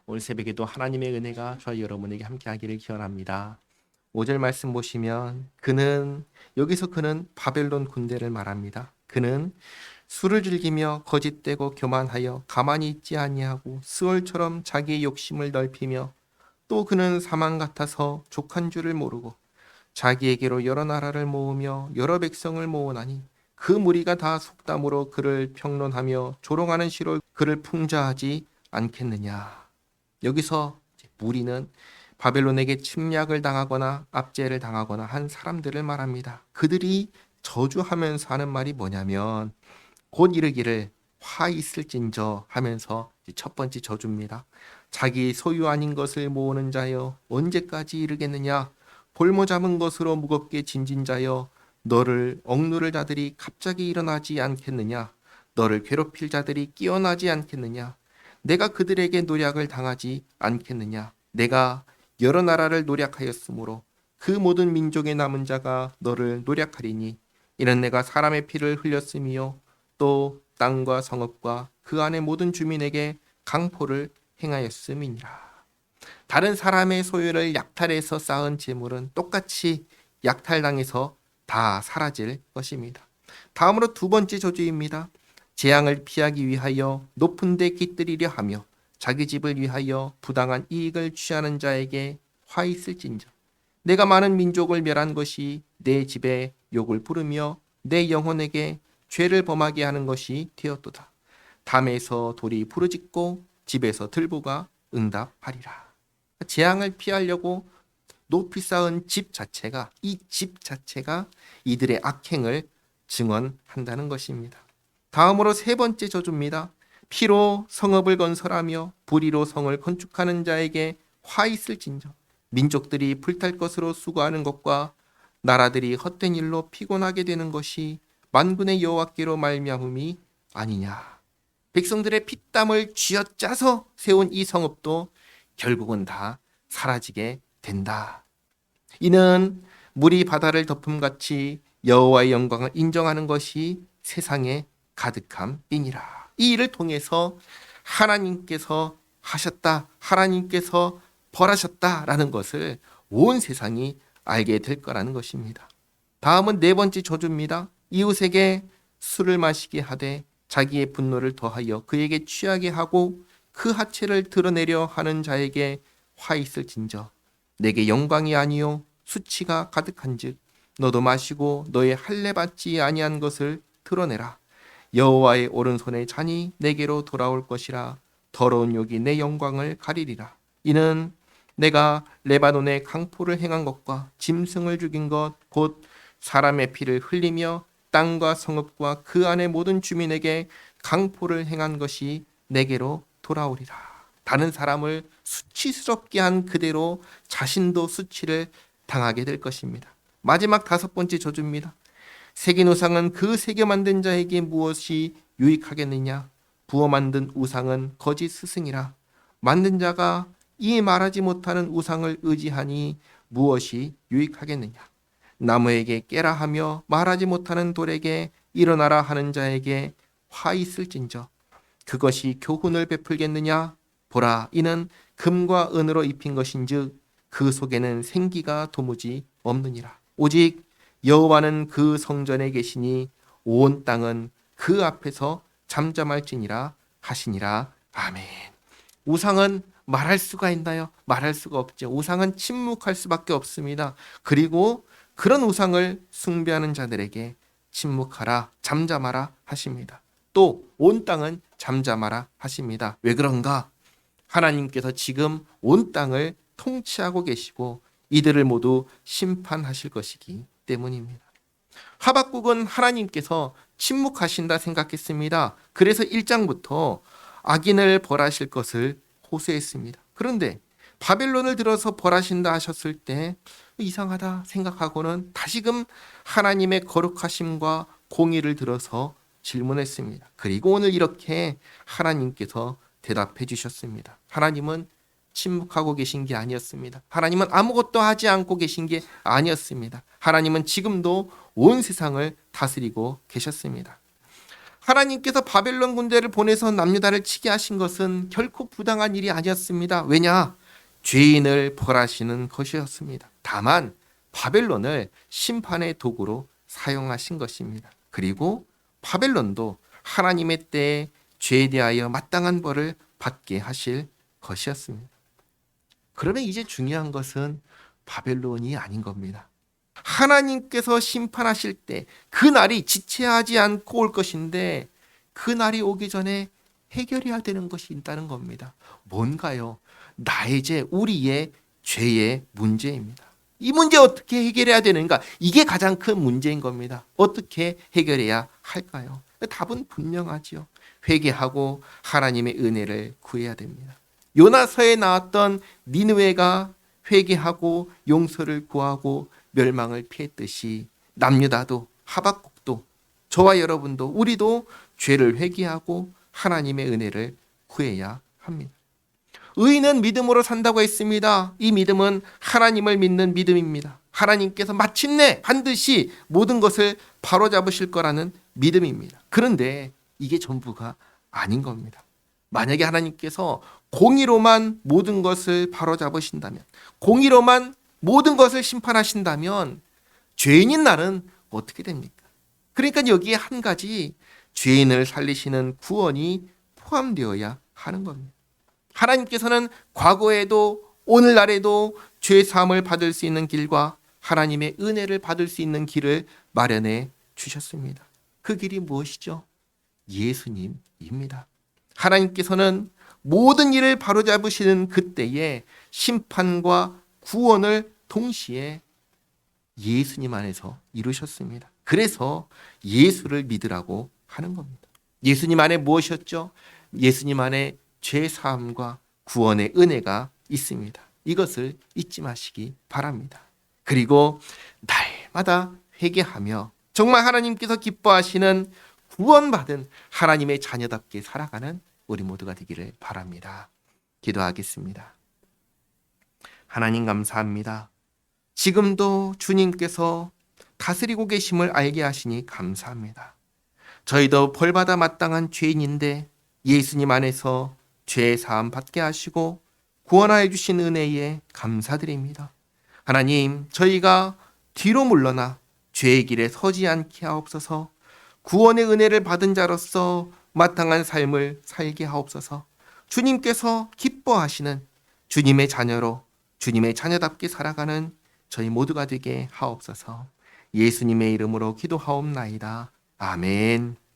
오늘 새벽에도 하나님의 은혜가 저와 여러분에게 함께하기를 기원합니다. 5절 말씀 보시면 그는 바벨론 군대를 말합니다. 그는 술을 즐기며 거짓되고 교만하여 가만히 있지 아니하고 스월처럼 자기의 욕심을 넓히며 또 그는 사망 같아서 족한 줄을 모르고 자기에게로 여러 나라를 모으며 여러 백성을 모으나니 그 무리가 다 속담으로 그를 평론하며 조롱하는 시로 그를 풍자하지 않겠느냐. 여기서 무리는 바벨론에게 침략을 당하거나 압제를 당하거나 한 사람들을 말합니다. 그들이 저주하면서 하는 말이 뭐냐면 곧 이르기를 화 있을진저 하면서 첫 번째 저주입니다. 자기 소유 아닌 것을 모으는 자여 언제까지 이르겠느냐. 볼모 잡은 것으로 무겁게 진진 자여 너를 억누를 자들이 갑자기 일어나지 않겠느냐. 너를 괴롭힐 자들이 끼어나지 않겠느냐. 내가 그들에게 노략을 당하지 않겠느냐. 내가 여러 나라를 노략하였으므로 그 모든 민족의 남은 자가 너를 노략하리니 이는 내가 사람의 피를 흘렸으며 또 땅과 성읍과 그 안의 모든 주민에게 강포를 행하였음이니라. 다른 사람의 소유를 약탈해서 쌓은 재물은 똑같이 약탈당해서 다 사라질 것입니다. 다음으로 두 번째 저주입니다. 재앙을 피하기 위하여 높은 데 깃들이려 하며 자기 집을 위하여 부당한 이익을 취하는 자에게 화 있을진저. 내가 많은 민족을 멸한 것이 내 집에 욕을 부르며 내 영혼에게 죄를 범하게 하는 것이 되었도다. 담에서 돌이 부르짖고 집에서 들보가 응답하리라. 재앙을 피하려고 높이 쌓은 집 자체가 이들의 악행을 증언한다는 것입니다. 다음으로 세 번째 저주입니다. 피로 성읍을 건설하며 불의로 성을 건축하는 자에게 화 있을진저. 민족들이 불탈 것으로 수고하는 것과 나라들이 헛된 일로 피곤하게 되는 것이 만군의 여호와께로 말미암음이 아니냐. 백성들의 피땀을 쥐어짜서 세운 이 성읍도 결국은 다 사라지게 된다. 이는 물이 바다를 덮음같이 여호와의 영광을 인정하는 것이 세상에 가득함이니라. 이 일을 통해서 하나님께서 하셨다, 하나님께서 벌하셨다라는 것을 온 세상이 알게 될 거라는 것입니다. 다음은 네 번째 저주입니다. 이웃에게 술을 마시게 하되 자기의 분노를 더하여 그에게 취하게 하고 그 하체를 드러내려 하는 자에게 화 있을진저. 내게 영광이 아니요 수치가 가득한즉 너도 마시고 너의 할례 받지 아니한 것을 드러내라. 여호와의 오른손의 잔이 내게로 돌아올 것이라. 더러운 욕이 내 영광을 가리리라. 이는 내가 레바논에 강포를 행한 것과 짐승을 죽인 것 곧 사람의 피를 흘리며 땅과 성읍과 그 안의 모든 주민에게 강포를 행한 것이 내게로 돌아오리라. 다른 사람을 수치스럽게 한 그대로 자신도 수치를 당하게 될 것입니다. 마지막 다섯 번째 저주입니다. 새긴 우상은 그 새겨 만든 자에게 무엇이 유익하겠느냐. 부어 만든 우상은 거짓 스승이라. 만든 자가 이 말하지 못하는 우상을 의지하니 무엇이 유익하겠느냐. 나무에게 깨라 하며 말하지 못하는 돌에게 일어나라 하는 자에게 화 있을진저. 그것이 교훈을 베풀겠느냐. 보라, 이는 금과 은으로 입힌 것인즉 그 속에는 생기가 도무지 없느니라. 오직 여호와는 그 성전에 계시니 온 땅은 그 앞에서 잠잠할지니라 하시니라. 아멘. 우상은 말할 수가 있나요? 말할 수가 없죠. 우상은 침묵할 수밖에 없습니다. 그리고 그런 우상을 숭배하는 자들에게 침묵하라, 잠잠하라 하십니다. 또 온 땅은 잠잠하라 하십니다. 왜 그런가? 하나님께서 지금 온 땅을 통치하고 계시고 이들을 모두 심판하실 것이기 때문입니다. 하박국은 하나님께서 침묵하신다 생각했습니다. 그래서 1장부터 악인을 벌하실 것을 호소했습니다. 그런데 바벨론을 들어서 벌하신다 하셨을 때 이상하다 생각하고는 다시금 하나님의 거룩하심과 공의를 들어서 질문했습니다. 그리고 오늘 이렇게 하나님께서 대답해 주셨습니다. 하나님은 침묵하고 계신 게 아니었습니다. 하나님은 아무것도 하지 않고 계신 게 아니었습니다. 하나님은 지금도 온 세상을 다스리고 계셨습니다. 하나님께서 바벨론 군대를 보내서 남유다를 치게 하신 것은 결코 부당한 일이 아니었습니다. 왜냐? 죄인을 벌하시는 것이었습니다. 다만 바벨론을 심판의 도구로 사용하신 것입니다. 그리고 바벨론도 하나님의 때에 죄에 대하여 마땅한 벌을 받게 하실 것이었습니다. 그러면 이제 중요한 것은 바벨론이 아닌 겁니다. 하나님께서 심판하실 때 그 날이 지체하지 않고 올 것인데, 그 날이 오기 전에 해결해야 되는 것이 있다는 겁니다. 뭔가요? 나의 죄, 우리의 죄의 문제입니다. 이 문제 어떻게 해결해야 되는가? 이게 가장 큰 문제인 겁니다. 어떻게 해결해야 할까요? 답은 분명하지요. 회개하고 하나님의 은혜를 구해야 됩니다. 요나서에 나왔던 니느웨가 회개하고 용서를 구하고 멸망을 피했듯이 남유다도 하박국도 저와 여러분도 우리도 죄를 회개하고 하나님의 은혜를 구해야 합니다. 의인은 믿음으로 산다고 했습니다. 이 믿음은 하나님을 믿는 믿음입니다. 하나님께서 마침내 반드시 모든 것을 바로잡으실 거라는 믿음입니다. 그런데 이게 전부가 아닌 겁니다. 만약에 하나님께서 공의로만 모든 것을 바로잡으신다면, 공의로만 모든 것을 심판하신다면 죄인인 나는 어떻게 됩니까? 그러니까 여기에 한 가지 죄인을 살리시는 구원이 포함되어야 하는 겁니다. 하나님께서는 과거에도 오늘날에도 죄 사함을 받을 수 있는 길과 하나님의 은혜를 받을 수 있는 길을 마련해 주셨습니다. 그 길이 무엇이죠? 예수님입니다. 하나님께서는 모든 일을 바로잡으시는 그때에 심판과 구원을 동시에 예수님 안에서 이루셨습니다. 그래서 예수를 믿으라고 하는 겁니다. 예수님 안에 무엇이었죠? 예수님 안에 죄 사함과 구원의 은혜가 있습니다. 이것을 잊지 마시기 바랍니다. 그리고 날마다 회개하며 정말 하나님께서 기뻐하시는 구원받은 하나님의 자녀답게 살아가는 우리 모두가 되기를 바랍니다. 기도하겠습니다. 하나님 감사합니다. 지금도 주님께서 다스리고 계심을 알게 하시니 감사합니다. 저희도 벌받아 마땅한 죄인인데 예수님 안에서 죄 사함 받게 하시고 구원하여 주신 은혜에 감사드립니다. 하나님, 저희가 뒤로 물러나 죄의 길에 서지 않게 하옵소서. 구원의 은혜를 받은 자로서 마땅한 삶을 살게 하옵소서. 주님께서 기뻐하시는 주님의 자녀로 주님의 자녀답게 살아가는 저희 모두가 되게 하옵소서. 예수님의 이름으로 기도하옵나이다. 아멘.